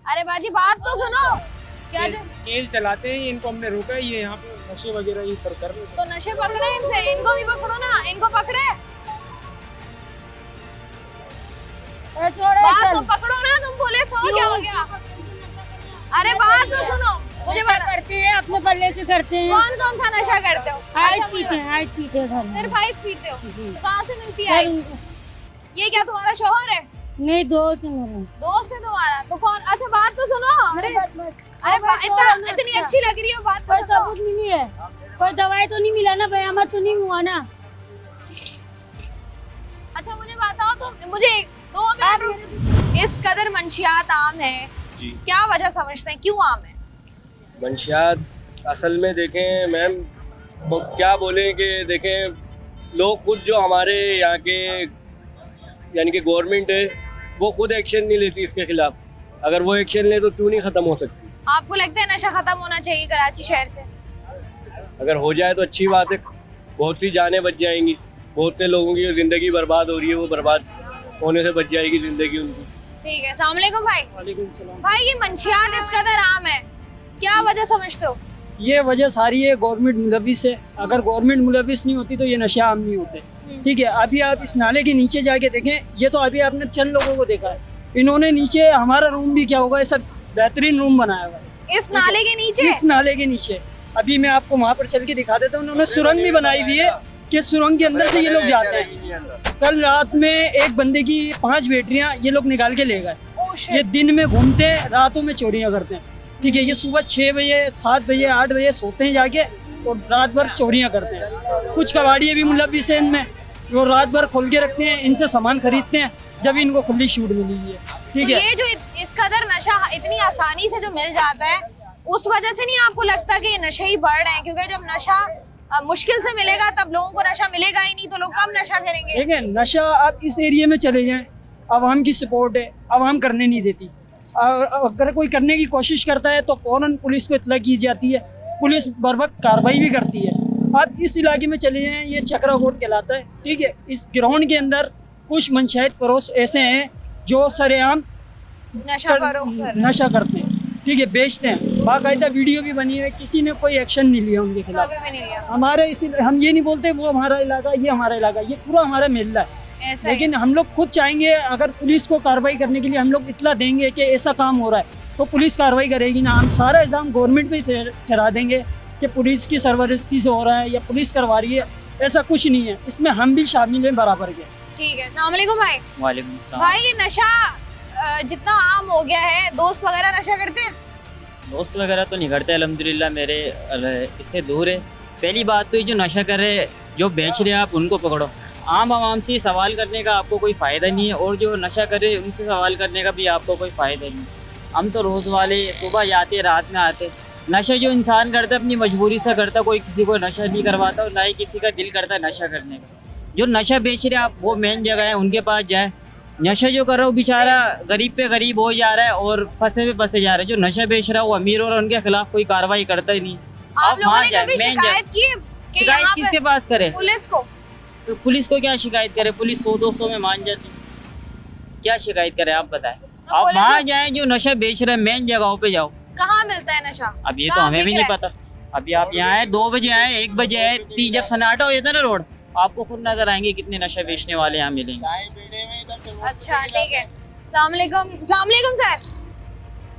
अरे बाजी, बात तो सुनो। क्या जो खेल चलाते हैं, इनको हमने रोका है, ये यहाँ पे नशे वगैरह ये सब कर रहे हैं। तो नशे पकड़े इनसे, इनको भी पकड़ो ना, इनको पकड़े। बात तो पकड़ो ना, तुम पुलिस हो, क्या हो गया? अरे बात तो सुनो, मुझे करते हैं, अपने पल्ले से करते हैं। कौन कौन सा नशा करते हो? आइस पीते हैं, आइस पीते हैं घर में। सिर्फ आइस पीते हो? तो कहाँ से मिलती है आइस? ये क्या तुम्हारा शौहर है? नहीं, दोस्त है मेरा। दोस्त है तुम्हारा? तो कौन? अच्छा बात तो सुनो। अरे इतनी अच्छी लग रही है, बात कोई सबूत मिली है? कोई दवाई तो नहीं मिला ना, बयामत तो नहीं हुआ ना? अच्छा मुझे बताओ, तो मुझे 2 मिनट। इस कदर मंशियात आम है, क्या वजह समझते हैं, क्यों आम है मंशियात? असल में देखें मैम, क्या बोलें कि देखें, लोग खुद जो हमारे यहाँ के यानी कि गवर्नमेंट है वो खुद एक्शन नहीं लेती इसके खिलाफ। अगर वो एक्शन ले तो क्यों नहीं ख़त्म हो सकती? आपको लगता है नशा खत्म होना चाहिए कराची शहर से? अगर हो जाए तो अच्छी बात है, बहुत सी जानें बच जाएंगी, बहुत से लोगों की ज़िंदगी बर्बाद हो रही है, वो बर्बाद होने से बच जाएगी ज़िंदगी उनकी। ठीक है, अस्सलाम वालेकुम भाई। वालेकुम सलाम। भाई ये मंशियात इस कदर आम है, क्या वजह समझते हो? ये वजह सारी है गवर्नमेंट मुलविस है। अगर गवर्नमेंट मुलविस नहीं होती तो ये नशा आम नहीं होते। ठीक है, अभी आप इस नाले के नीचे जाके देखें, ये तो अभी आपने चंद लोगों को देखा है, इन्होंने नीचे हमारा रूम भी क्या होगा, ऐसा बेहतरीन रूम बनाया हुआ है इस नाले के नीचे। इस नाले के नीचे अभी मैं आपको वहाँ पर चल के दिखा देता हूँ। उन्होंने सुरंग भी बनाई हुई है कि सुरंग के अंदर से ये लोग जाते हैं। कल रात में एक बंदे की 5 बैटरियाँ ये लोग निकाल के ले गए। ये दिन में घूमते हैं, रातों में चोरियाँ करते हैं। ठीक है, ये सुबह 6 बजे 7 बजे 8 बजे सोते हैं जाके, और रात भर चोरियाँ करते हैं। कुछ कबाड़िए भी मुलविस हैं इनमें, वो रात भर खोल के रखते हैं, इनसे सामान खरीदते हैं, जब इनको खुली छूट मिली है। ठीक है, ये जो इस कदर नशा इतनी आसानी से जो मिल जाता है, उस वजह से नहीं आपको लगता कि ये नशे ही बढ़ रहे हैं? क्योंकि जब नशा मुश्किल से मिलेगा तब लोगों को नशा मिलेगा ही नहीं, तो लोग कम नशा करेंगे। देखिए, नशा आप इस एरिया में चले जाएं, आवाम की सपोर्ट है, आवाम करने नहीं देती। अगर कोई करने की कोशिश करता है तो फौरन पुलिस को इत्तला की जाती है, पुलिस बर वक्त कार्रवाई भी करती है। आप इस इलाके में चले जाएं, ये चक्रा कोट कहलाता है। ठीक है, इस ग्राउंड के अंदर कुछ मंशायत फरोश ऐसे हैं जो सरेआम नशा करते हैं। ठीक है, बेचते हैं, बाकायदा वीडियो भी बनी है, किसी ने कोई एक्शन नहीं लिया उनके खिलाफ। हमारे इसी हम ये नहीं बोलते वो हमारा इलाका, ये हमारा इलाका, ये पूरा हमारा मोहल्ला है। लेकिन हम लोग खुद चाहेंगे, अगर पुलिस को कार्रवाई करने के लिए हम लोग इत्तला देंगे कि ऐसा काम हो रहा है, तो पुलिस कार्रवाई करेगी ना। हम सारा इल्ज़ाम गवर्नमेंट पे ठहरा देंगे कि पुलिस की सरवरस्ती से हो रहा है या पुलिस करवा रही है, ऐसा कुछ नहीं है, इसमें हम भी शामिल हैं बराबर के। ठीक है, अस्सलाम वालेकुम भाई। वालेकुम अस्सलाम। भाई ये नशा जितना आम हो गया है, दोस्त वगैरह नशा करते हैं? दोस्त वगैरह तो नहीं करते अल्हम्दुलिल्लाह, मेरे इससे दूर है। पहली बात तो ये जो नशा कर रहे हैं, जो बेच रहे हैं, आप उनको पकड़ो। आम आवाम से सवाल करने का आपको कोई फ़ायदा नहीं है, और जो नशा कर रहे हैं उनसे सवाल करने का भी आपको कोई फ़ायदा नहीं है। हम तो रोज़ वाले सुबह जाते रात में आते। नशा जो इंसान करता है अपनी मजबूरी से करता, कोई किसी को नशा नहीं करवाता और ना ही किसी का दिल करता है नशा करने का। जो नशा बेच रहे हैं आप, वो मेन जगह है, उनके पास जाए। नशा जो कर रहा है वो बेचारा गरीब पे गरीब हो जा रहा है और फंसे पे फंसे जा रहा है। जो नशा बेच रहा है वो अमीर और उनके खिलाफ कोई कार्रवाई करता ही नहीं। आप लोगों ने कभी शिकायत की है कि शिकायत यहाँ किसके पे पास करे? पुलिस को? तो पुलिस को क्या शिकायत करे? पुलिस 100-200 में मान जाती, क्या शिकायत करे आप बताएं? तो आप पुलिस वहाँ को- जाएं जो नशा बेच रहे हैं, मेन जगहों पे जाओ। कहाँ मिलता है नशा? अब ये तो कहाँ हमें भी बिक नहीं रहा है? पता। अभी आप यहाँ आए 2 बजे आए, 1 बजे आए, जब सन्नाटा हो जाता है ना रोड, आपको खुद नजर आएंगे कितने नशा बेचने वाले यहाँ मिलेंगे। अच्छा ठीक है, अस्सलाम वालेकुम सर।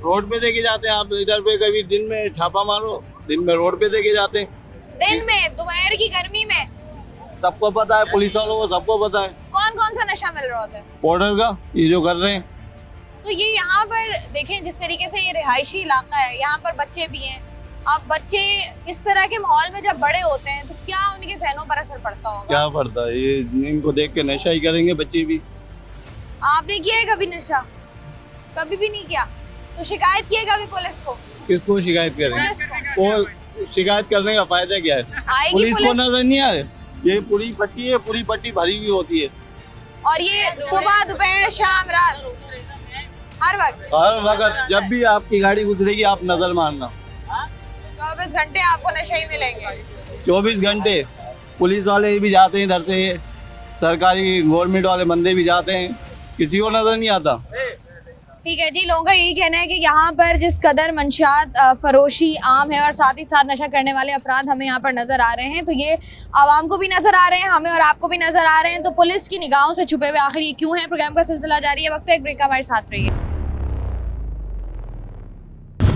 रोड पे देके जाते हैं आप, इधर पे कभी दिन में छापा मारो, दिन में रोड पे देके जाते हैं। दिन में, दोपहर की गर्मी में सबको पता है, पुलिस वालों को सबको पता है कौन कौन सा नशा मिल रहा होता है? बॉर्डर का ये जो कर रहे हैं। तो ये यहाँ पर देखें, जिस तरीके से ये रिहायशी इलाका है, यहाँ पर बच्चे भी हैं। अब बच्चे इस तरह के माहौल में जब बड़े होते हैं तो क्या उनके जहनों पर असर पड़ता होगा? क्या पड़ता है, ये इनको देख के नशा ही करेंगे बच्चे भी। आपने किया है कभी नशा? कभी भी नहीं किया? तो शिकायत की है कभी पुलिस को? किसको शिकायत करेंगे? पुलिस को और शिकायत करने का फायदा क्या है? आएगी पुलिस को पुलिस। नजर नहीं आ रहा, ये पूरी पट्टी है, पूरी पट्टी भरी हुई होती है और ये सुबह दोपहर शाम रात हर वक्त। जब भी आपकी गाड़ी गुजरेगी आप नजर मारना, 24 घंटे आपको नशा ही मिलेंगे। 24 घंटे। पुलिस वाले भी जाते हैं इधर से, सरकारी गवर्नमेंट वाले बंदे भी जाते हैं, किसी को नजर नहीं आता। ठीक है जी, लोगों का यही कहना है कि यहाँ पर जिस कदर मंशियात फरोशी आम है और साथ ही साथ नशा करने वाले अफराद हमें यहाँ पर नज़र आ रहे हैं, तो ये आवाम को भी नज़र आ रहे हैं, हमें और आपको भी नज़र आ रहे हैं। तो पुलिस की निगाहों से छुपे हुए आखिर ये क्यों है? प्रोग्राम का सिलसिला जारी है, वक्त एक ब्रेक का, हमारे साथ रहिए।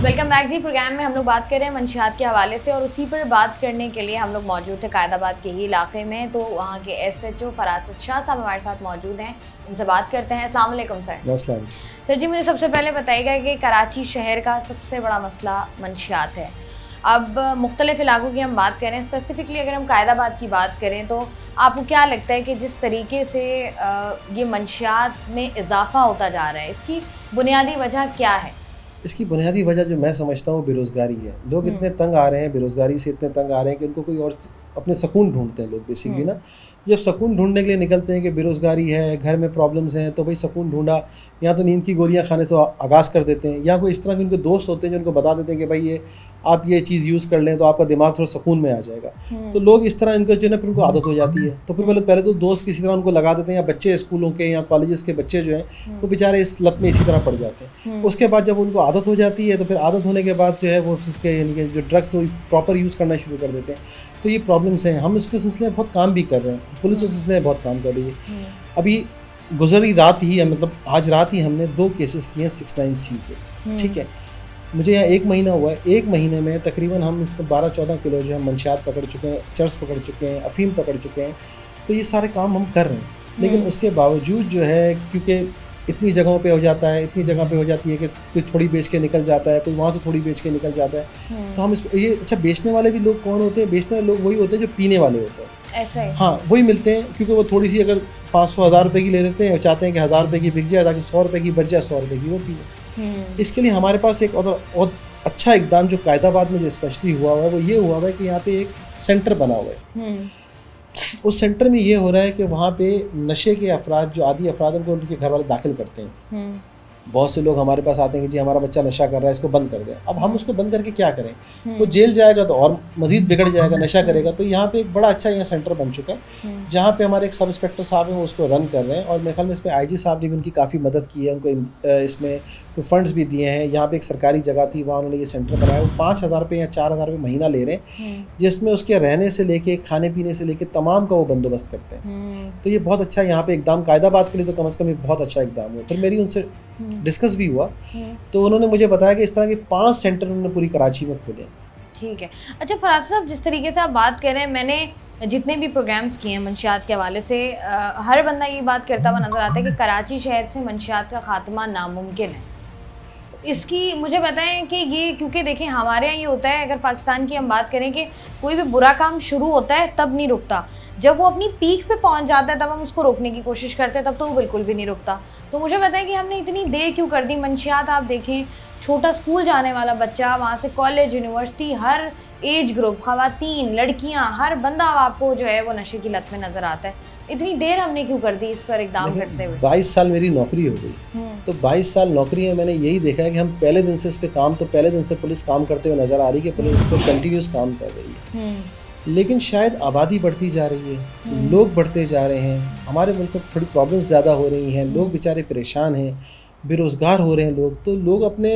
वेलकम बैक जी। प्रोग्राम में हम लोग बात कर रहे हैं मंशियात के हवाले से, और उसी पर बात करने के लिए हम लोग मौजूद थे कायदाबाद के ही इलाके में। तो वहाँ के SHO फरासत शाह साहब हमारे साथ मौजूद हैं, इनसे बात करते हैं। अस्सलाम वालेकुम सर। सर जी, मुझे सबसे पहले बताइएगा कि कराची शहर का सबसे बड़ा मसला मंशियात है। अब मुख्तलिफ इलाकों की हम बात करें, स्पेसिफिकली अगर हम कायदाबाद की बात करें, तो आपको क्या लगता है कि जिस तरीके से ये मंशियात में इजाफा होता जा रहा है, इसकी बुनियादी वजह क्या है? इसकी बुनियादी वजह जो मैं समझता हूँ बेरोज़गारी है। लोग इतने तंग आ रहे हैं, बेरोज़गारी से इतने तंग आ रहे हैं कि उनको कोई और अपने सुकून ढूंढते हैं लोग बेसिकली ना। जब सुकून ढूंढने के लिए निकलते हैं कि बेरोज़गारी है, घर में प्रॉब्लम्स हैं, तो भाई सुकून ढूंढा, या तो नींद की गोलियां खाने से आगाज़ कर देते हैं, या कोई इस तरह के उनके दोस्त होते हैं जो उनको बता देते हैं कि भाई ये आप ये चीज़ यूज़ कर लें तो आपका दिमाग थोड़ा सुकून में आ जाएगा। तो लोग इस तरह इनको जो है ना, फिर उनको आदत हो जाती है। तो फिर पहले तो दोस्त किसी तरह उनको लगा देते हैं, या बच्चे स्कूलों के या कॉलेजेस के बच्चे जो हैं वो बेचारे इस लत में इसी तरह पड़ जाते हैं। उसके बाद जब उनको आदत हो जाती है, तो फिर आदत होने के बाद जो है वो इसके यानी कि जो ड्रग्स तो प्रॉपर यूज़ करना शुरू कर देते हैं। तो ये प्रॉब्लम्स हैं। हम इसके सिलसिले में बहुत काम भी कर रहे हैं, पुलिस उस सिलसिले में बहुत काम कर रही है। अभी गुजरी रात ही मतलब आज रात ही हमने 2 केसेस किए हैं 69C के, ठीक है। मुझे यहाँ 1 महीना हुआ है, 1 महीने में तकरीबन हम इसमें 12-14 किलो जो है मंशियात पकड़ चुके हैं, चर्स पकड़ चुके हैं, अफीम पकड़ चुके हैं। तो ये सारे काम हम कर रहे हैं, लेकिन उसके बावजूद जो है, क्योंकि इतनी जगहों पे हो जाता है, इतनी जगह पे हो जाती है कि कोई थोड़ी बेच के निकल जाता है, कोई वहाँ से थोड़ी बेच के निकल जाता है। तो हम ये अच्छा, बेचने वाले भी लोग कौन होते हैं? बेचने वाले लोग वही होते हैं जो पीने वाले होते हैं। ऐसा है? हाँ, वही मिलते हैं, क्योंकि वो थोड़ी सी अगर 500-1000 रुपये की ले लेते हैं और चाहते हैं कि 1000 रुपये की बिक जाए ताकि 100 रुपये की बच जाए, 100 रुपये की वो पिए। इसके लिए हमारे पास एक और अच्छा इकदाम जो कायदाबाद में जो स्पेशली हुआ है वो ये हुआ है कि यहाँ पे एक सेंटर बना हुआ है। उस सेंटर में ये हो रहा है कि वहाँ पे नशे के अफराद, जो आदी अफराद, उनको उनके घर वाले दाखिल करते हैं। बहुत से लोग हमारे पास आते हैं कि जी हमारा बच्चा नशा कर रहा है, इसको बंद कर दें। अब हम उसको बंद करके क्या करें? वो जेल जाएगा तो और मज़ीद बिगड़ जाएगा, नशा करेगा। तो यहाँ पे एक बड़ा अच्छा यहाँ सेंटर बन चुका है, जहाँ पे हमारे एक सब इंस्पेक्टर साहब हैं, वो उसको रन कर रहे हैं। और मेरे ख्याल में इसमें IG साहब ने भी उनकी काफ़ी मदद की है, उनको इसमें कोई फंड्स भी दिए हैं। यहाँ पे एक सरकारी जगह थी, वहाँ उन्होंने ये सेंटर बनाया। वो 5000 रुपये या 4000 रुपये महीना ले रहे हैं, जिसमें उसके रहने से लेके, खाने पीने से लेके तमाम का वो बंदोबस्त करते हैं। तो ये बहुत अच्छा यहाँ पे इकदाम कायदाबाद के लिए तो कम से कम ये बहुत अच्छा इकदाम हुआ। फिर मेरी उनसे डिस्कस भी हुआ, तो उन्होंने मुझे बताया कि इस तरह के 5 सेंटर उन्होंने पूरी कराची में खोले। ठीक है। अच्छा फरहाद साहब, जिस तरीके से आप बात कर रहे हैं, मैंने जितने भी प्रोग्राम्स किए हैं मंशियात के हवाले से, हर बंदा ये बात करता हुआ नज़र आता है कि कराची शहर से मंशियात का ख़ात्मा नामुमकिन है। इसकी मुझे बताएं कि ये, क्योंकि देखें हमारे यहाँ ये होता है, अगर पाकिस्तान की हम बात करें कि कोई भी बुरा काम शुरू होता है तब नहीं रुकता, जब वो अपनी पीक पे पहुंच जाता है तब हम उसको रोकने की कोशिश करते हैं, तब तो वो बिल्कुल भी नहीं रुकता। तो मुझे बताएं कि हमने इतनी देर क्यों कर दी। मंशियात आप देखें, छोटा स्कूल जाने वाला बच्चा, वहाँ से कॉलेज, यूनिवर्सिटी, हर एज ग्रुप, ख़वातीन, लड़कियाँ, हर बंदा आपको जो है वो नशे की लत में नज़र आता है। इतनी देर हमने क्यों कर दी इस पर इकदाम करते हुए? 22 साल मेरी नौकरी हो गई, तो 22 साल नौकरी है, मैंने यही देखा है कि हम पहले दिन से इस पे काम, तो पहले दिन से पुलिस काम करते हुए नज़र आ रही है कि पुलिस इस पर कंटिन्यूस काम कर रही है, लेकिन शायद आबादी बढ़ती जा रही है, लोग बढ़ते जा रहे हैं, हमारे मुल्क में थोड़ी प्रॉब्लम्स ज़्यादा हो रही हैं, लोग बेचारे परेशान हैं, बेरोज़गार हो रहे हैं लोग, तो लोग अपने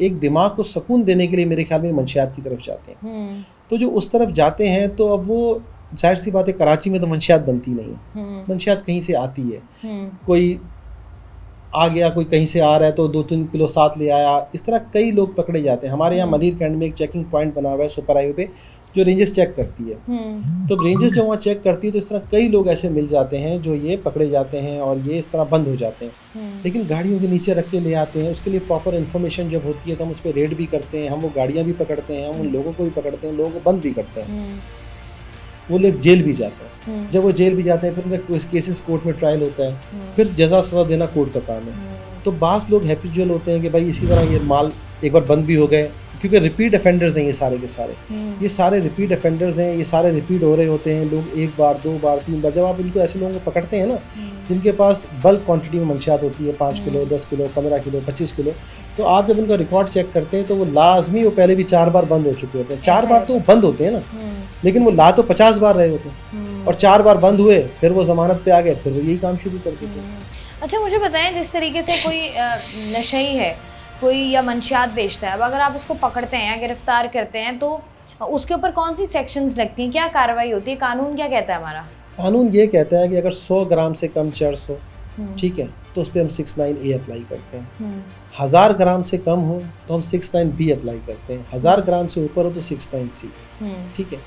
एक दिमाग को सुकून देने के लिए मेरे ख्याल में मंशियात की तरफ जाते हैं। तो जो उस तरफ जाते हैं, तो अब वो जाहिर सी बात है, कराची में तो मंशियात बनती नहीं है, मंशियात कहीं से आती है, कोई आ गया, कोई कहीं से आ रहा है तो 2-3 किलो साथ ले आया, इस तरह कई लोग पकड़े जाते हैं। हमारे यहाँ मलीर कैंट में एक चेकिंग पॉइंट बना हुआ है सुपर हाईवे पे, जो रेंजेस चेक करती है, तो रेंजेस जब वहाँ चेक करती है तो इस तरह कई लोग ऐसे मिल जाते हैं जो ये पकड़े जाते हैं और ये इस तरह बंद हो जाते हैं, लेकिन गाड़ियों के नीचे रख के ले आते हैं। उसके लिए प्रॉपर इन्फॉर्मेशन जब होती है तो हम उस पर रेड भी करते हैं, हम वो गाड़ियाँ भी पकड़ते हैं, हम उन लोगों को भी पकड़ते हैं, लोगों को बंद भी करते हैं, वो लोग जेल भी जाते हैं। जब वो जेल भी जाते हैं फिर उनका केसेस कोर्ट में ट्रायल होता है, फिर जजा सज़ा देना कोर्ट का काम है। तो बास लोग हैप्पीजुअल होते हैं कि भाई इसी तरह ये माल एक बार बंद भी हो गए, क्योंकि रिपीट ऑफेंडर्स हैं ये सारे के सारे, ये सारे रिपीट ऑफेंडर्स हैं, ये सारे रिपीट हो रहे होते हैं। लोग एक बार, 2 बार, 3 बार, जब आप इनको ऐसे लोगों को पकड़ते हैं ना, जिनके पास बल्क क्वांटिटी में मंशियात होती है, 5 किलो, 10 किलो, 15 किलो, 25 किलो, तो आप जब उनका रिकॉर्ड चेक करते हैं तो वो लाजमी वो पहले भी 4 बार बंद हो चुके होते हैं। 4 बार तो वो बंद होते हैं ना, लेकिन वो ला तो 50 बार रहे होते हैं, और 4 बार बंद हुए, फिर वो ज़मानत पे आ गए, फिर वो यही काम शुरू कर देते हैं। अच्छा मुझे बताएं, जिस तरीके से कोई नशई है, कोई या मंशियात बेचता है, अब अगर आप उसको पकड़ते हैं या गिरफ्तार करते हैं तो उसके ऊपर कौन सी सेक्शंस लगती हैं, क्या कार्रवाई होती है, कानून क्या कहता है हमारा? कानून ये कहता है कि अगर 100 ग्राम से कम चर्स हो, ठीक है, तो उस पर हम 69A अप्लाई करते हैं। 1000 ग्राम से कम हो तो हम 69B अप्लाई करते हैं, 1000 ग्राम से ऊपर हो तो 69C, ठीक है।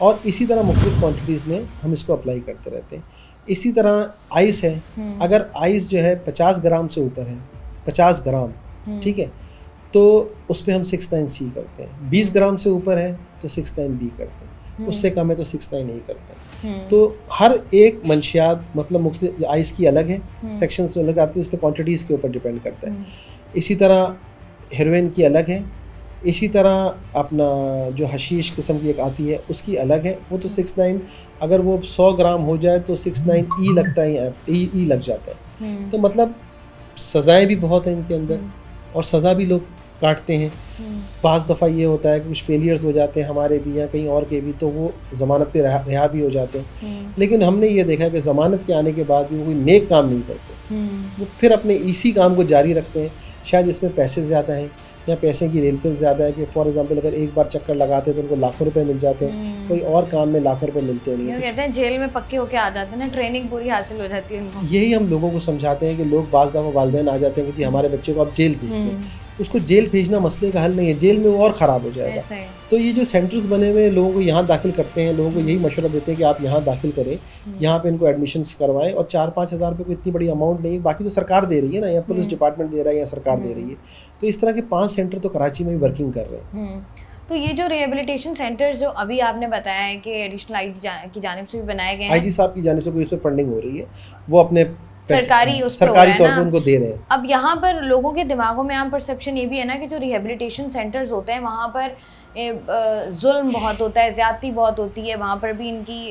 और इसी तरह मुख्तलिफ क्वान्टिटीज़ में हम इसको अप्लाई करते रहते हैं। इसी तरह आइस है, अगर आइस जो है 50 ग्राम से ऊपर है, 50 ग्राम, ठीक है, तो उस पर हम 69C करते हैं। 20 ग्राम से ऊपर है तो 69B करते हैं, उससे कम है तो 69A करते हैं। तो हर एक मंशियात मतलब मुख्तलिफ, आइस की अलग है, सेक्शंस में अलग आती है, उस पर क्वान्टिटीज़ के ऊपर डिपेंड करता है। इसी तरह हेरोइन की अलग है, इसी तरह अपना जो हशीश किस्म की एक आती है उसकी अलग है, वो तो 69, अगर वो 100 ग्राम हो जाए तो 69E लगता है, ई लग जाता है। तो मतलब सज़ाएँ भी बहुत हैं इनके अंदर, और सज़ा भी लोग काटते हैं। बाज़ दफ़ा ये होता है कि कुछ फेलियर्स हो जाते हैं हमारे भी या कहीं और के भी, तो वो ज़मानत पे रिहा भी हो जाते हैं। लेकिन हमने ये देखा कि ज़मानत के आने के बाद भी वो कोई नेक काम नहीं करते, वो फिर अपने इसी काम को जारी रखते हैं। शायद इसमें पैसे ज़्यादा हैं या पैसे की रेल पेल ज़्यादा है, कि फॉर एग्जांपल अगर एक बार चक्कर लगाते हैं तो उनको लाखों रुपए मिल जाते हैं, कोई और काम में लाखों रुपए मिलते नहीं है। कहते हैं जेल में पक्के होके आ जाते हैं ना, ट्रेनिंग पूरी हासिल हो जाती है उनको। यही हम लोगों को समझाते हैं कि लोग बाज़ दफ़ा वालिदैन आ जाते हैं कि जी हमारे बच्चे को आप जेल भेज दें, उसको जेल भेजना मसले का हल नहीं है, जेल में वो और ख़राब हो जाएगा। तो ये जो सेंटर्स बने हुए लोगों को यहाँ दाखिल करते हैं, लोगों को यही मशवरा देते हैं कि आप यहाँ दाखिल करें, यहाँ पे इनको एडमिशन्स करवाएं, और 4-5 हज़ार रुपये कोई इतनी बड़ी अमाउंट नहीं है, बाकी तो सरकार दे रही है ना, या पुलिस डिपार्टमेंट दे रहा है या सरकार दे रही है। तो इस तरह के 5 सेंटर तो कराची में भी वर्किंग कर रहे हैं। तो ये जो रिहेबिलिटेशन सेंटर्स जो अभी आपने बताया है कि एडिशनल आईजी की जानिब से भी बनाए गए हैं, आईजी साहब की जानिब से कोई इस पर फंडिंग हो रही है, वो अपने सरकारी तौर पर उनको दे रहे हैं। अब यहाँ पर लोगों के दिमागों में आम परसेप्शन ये भी है ना कि जो रिहेबिलिटेशन सेंटर्स होते हैं वहाँ पर जुल्म बहुत होता है, ज़्यादती बहुत होती है, वहाँ पर भी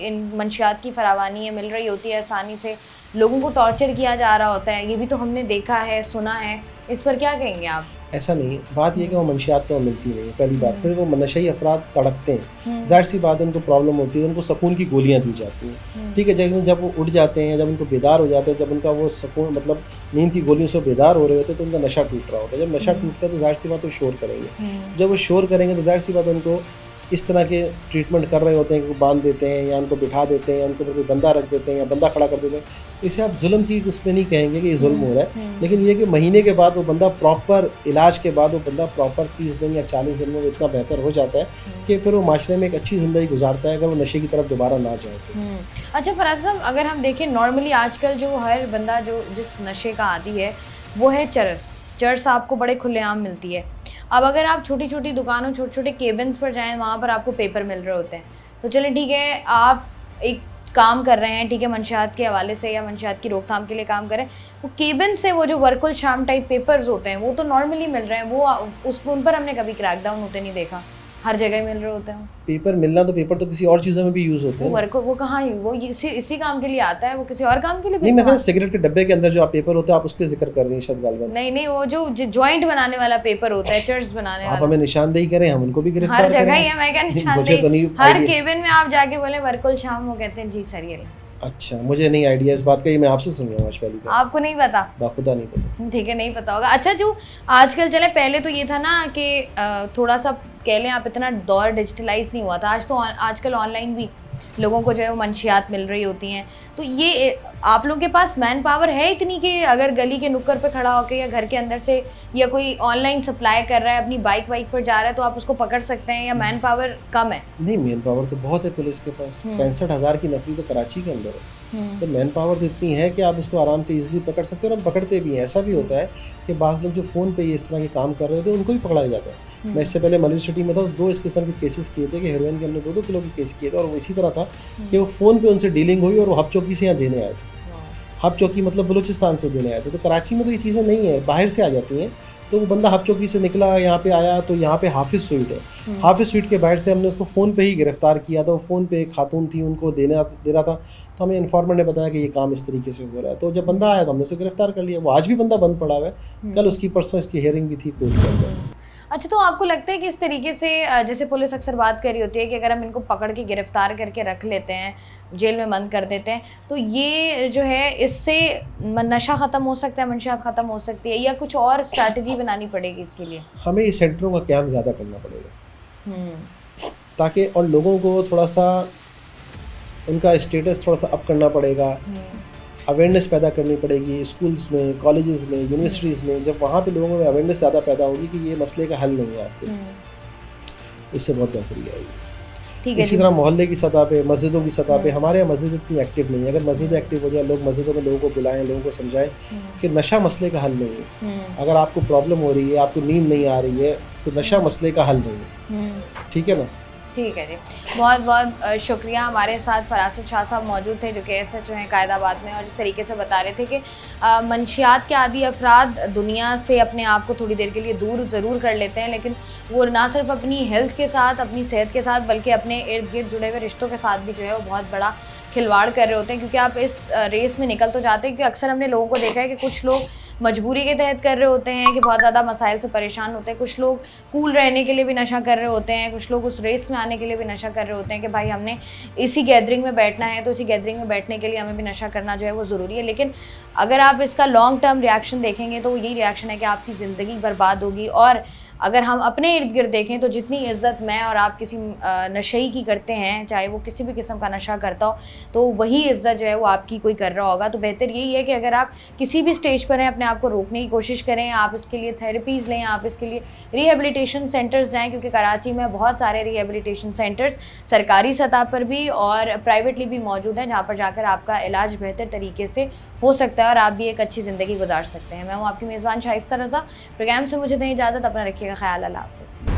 इन मंशियात की फरावानी है मिल रही होती है आसानी से, लोगों को टॉर्चर किया जा रहा होता है, ये भी तो हमने देखा है, सुना है। इस पर क्या कहेंगे आप? ऐसा नहीं है, बात यह कि वो मंशियात तो मिलती नहीं है, पहली बात। फिर वो नशई अफराद तड़पते हैं, जाहिर सी बात है उनको प्रॉब्लम होती है, उनको सुकून की गोलियां दी जाती हैं, ठीक है। जब वो उठ जाते हैं, जब उनको बेदार हो जाते हैं, जब उनका वो सुकून मतलब नींद की गोलियों से बेदार हो रहे होते हैं, तो उनका नशा टूट रहा होता है। जब नशा टूटता है तो जाहिर सी बात वो शोर करेंगे, जब वो शोर करेंगे तो जाहिर सी बात उनको इस तरह के ट्रीटमेंट कर रहे होते हैं कि बांध देते हैं या उनको बिठा देते हैं या उनको कोई बंदा रख देते हैं या बंदा खड़ा कर देते हैं, इसे आप जुल्म की उसमें नहीं कहेंगे कि ये जुल्म हो रहा है, लेकिन ये कि महीने के बाद वो बंदा प्रॉपर इलाज के बाद वो बंदा प्रॉपर 30 दिन या 40 दिन में वो इतना बेहतर हो जाता है कि फिर वो माशरे में एक अच्छी ज़िंदगी गुजारता है अगर वो नशे की तरफ दोबारा ना जाए तो। अच्छा फराज साहब, अगर हम देखें नॉर्मली आजकल जो हर बंदा जो जिस नशे का आदी है वो है चरस आपको बड़े खुलेआम मिलती है। अब अगर आप छोटी छोटी दुकानों छोटे छोटे केबिन्स पर जाएँ, वहाँ पर आपको पेपर मिल रहे होते हैं, तो चलें ठीक है आप एक काम कर रहे हैं, ठीक है, मंशियात के हवाले से या मंशियात की रोकथाम के लिए काम कर रहे हैं, वो केबिन से वो जो वर्कुल शाम टाइप पेपर्स होते हैं वो तो नॉर्मली मिल रहे हैं, वो उन पर हमने कभी क्रैकडाउन होते नहीं देखा, हर जगह मिल रहे होते हैं। पेपर मिलना तो पेपर तो किसी और चीज़ों में भी यूज़ होते हैं। वो कहाँ वो इसी काम के लिए आता है, वो किसी और काम के लिए नहीं, मैं कहता सिगरेट के डब्बे के अंदर जो आप पेपर होता है आप उसके जिक्र कर रही हैं शायद गालिबा। नहीं, वो जो जॉइंट बनाने वाला पेपर होता है, चर्च बनाने वाला, आप हमें निशानदेही करें, हम उनको भी गिरफ्तार हर करें। जगह ही है, मैं क्या निशानदेही, हर केबिन में आप जाके बोले वर्कुल शाम, वो कहते हैं जी सर ये। अच्छा, मुझे नहीं आइडिया इस बात का, ये मैं आपसे सुन रहा हूँ आज पहली बार। आपको नहीं पता? बाखुदा नहीं पता। ठीक है, नहीं पता होगा। अच्छा, जो आजकल चले, पहले तो ये था ना कि थोड़ा सा कह लें आप, इतना दौर डिजिटलाइज नहीं हुआ था। आज तो आजकल ऑनलाइन भी लोगों को जो है वो मंशियात मिल रही होती हैं, तो ये आप लोगों के पास मैन पावर है इतनी कि अगर गली के नुक्कड़ पे खड़ा होकर या घर के अंदर से या कोई ऑनलाइन सप्लाई कर रहा है, अपनी बाइक पर जा रहा है, तो आप उसको पकड़ सकते हैं, या मैन पावर कम है? नहीं, मैन पावर तो बहुत है पुलिस के पास। 65,000 की नफरी तो कराची के अंदर है, तो मैन पावर तो इतनी है कि आप उसको आराम से इजीली पकड़ सकते हो, और हम पकड़ते भी हैं। ऐसा भी होता है कि बाज़ लोग जो फ़ोन पे इस तरह के काम कर रहे होते हैं उनको भी पकड़ा जाता है। मैं इससे पहले मलिक सिटी में था, तो 2 इस किस्म के केसेस किए थे कि हेरोइन के हमने 2-2 किलो के केस किए थे, और वो इसी तरह था कि वो फ़ोन पे उनसे डीलिंग हुई और वो हब चौकी से यहाँ देने आए थे। हब चौकी मतलब बलूचिस्तान से देने आए थे, तो कराची में तो ये चीज़ें नहीं है, बाहर से आ जाती हैं। तो वो बंदा हब चौकी से निकला, यहाँ पे आया, तो यहाँ पे हाफिज़ स्वीट है, हाफिज़ स्वीट के बाहर से हमने उसको फ़ोन पे ही गिरफ्तार किया था। वो फ़ोन पे एक खातून थी, उनको दे रहा था, तो हमें इन्फॉर्मर ने बताया कि ये काम इस तरीके से हो रहा है। तो जब बंदा आया तो हमने उसे गिरफ्तार कर लिया। वो आज भी बंदा बंद पड़ा हुआ है, कल उसकी परसों इसकी हियरिंग भी थी कोर्ट के अंदर। अच्छा, तो आपको लगता है कि इस तरीके से जैसे पुलिस अक्सर बात कर रही होती है कि अगर हम इनको पकड़ के गिरफ्तार करके रख लेते हैं, जेल में बंद कर देते हैं, तो ये जो है इससे नशा ख़त्म हो सकता है, मंशियात ख़त्म हो सकती है, या कुछ और स्ट्रैटेजी बनानी पड़ेगी इसके लिए? हमें इस सेंटरों का क़याम ज़्यादा करना पड़ेगा, ताकि और लोगों को थोड़ा सा उनका स्टेटस थोड़ा सा अप करना पड़ेगा, अवेयरनेस पैदा करनी पड़ेगी स्कूल्स में, कॉलेजेस में, यूनिवर्सिटीज़ में। जब वहाँ पे लोगों में अवेयरनेस ज़्यादा पैदा होगी कि ये मसले का हल नहीं है आपके, इससे बहुत बेहतरी आएगी। इसी तरह मोहल्ले की सतह पे, मस्जिदों की सतह पे, हमारे यहाँ मस्जिद इतनी एक्टिव नहीं है। अगर मस्जिद एक्टिव हो जाए, लोग मस्जिदों में लोगों को बुलाएं, लोगों को समझाएं कि नशा मसले का हल नहीं है। अगर आपको प्रॉब्लम हो रही है, आपको नींद नहीं आ रही है, तो नशा मसले का हल नहीं है। ठीक है ना? ठीक है जी, बहुत बहुत शुक्रिया। हमारे साथ फरासत शाह साहब मौजूद थे, जो कि SHO हैं कायदाबाद में, और जिस तरीके से बता रहे थे कि मंशियात के आदी अफराद दुनिया से अपने आप को थोड़ी देर के लिए दूर ज़रूर कर लेते हैं, लेकिन वो ना सिर्फ अपनी हेल्थ के साथ, अपनी सेहत के साथ, बल्कि अपने इर्द गिर्द जुड़े हुए रिश्तों के साथ भी जो है वो बहुत बड़ा खिलवाड़ कर रहे होते हैं। क्योंकि आप इस रेस में निकल तो जाते हैं, क्योंकि अक्सर हमने लोगों को देखा है कि कुछ लोग मजबूरी के तहत कर रहे होते हैं, कि बहुत ज़्यादा मसाइल से परेशान होते हैं, कुछ लोग कूल रहने के लिए भी नशा कर रहे होते हैं, कुछ लोग उस रेस में आने के लिए भी नशा कर रहे होते हैं कि भाई हमने इसी गैदरिंग में बैठना है, तो इसी गैदरिंग में बैठने के लिए हमें भी नशा करना जो है वो ज़रूरी है। लेकिन अगर आप इसका लॉन्ग टर्म रिएक्शन देखेंगे तो यही रिएक्शन है कि आपकी ज़िंदगी बर्बाद होगी। और अगर हम अपने इर्द गिर्द देखें तो जितनी इज़्ज़त मैं और आप किसी नशेई की करते हैं, चाहे वो किसी भी किस्म का नशा करता हो, तो वही इज़्ज़त जो है वो आपकी कोई कर रहा होगा। तो बेहतर यही है कि अगर आप किसी भी स्टेज पर हैं, अपने आप को रोकने की कोशिश करें, आप इसके लिए थेरेपीज़ लें, आप इसके लिए रिहेबिलिटेशन सेंटर्स जाएँ, क्योंकि कराची में बहुत सारे रिहेबिलिटेशन सेंटर्स सरकारी सतह पर भी और प्राइवेटली भी मौजूद हैं, जहाँ पर जाकर आपका इलाज बेहतर तरीके से हो सकता है और आप भी एक अच्छी ज़िंदगी गुजार सकते हैं। मैं हूँ आपकी मेज़बान शाइस्ता रज़ा। प्रोग्राम से मुझे दें इजाज़त, अपना रखिएगा ख्याल। अल्लाह हाफ़िज़।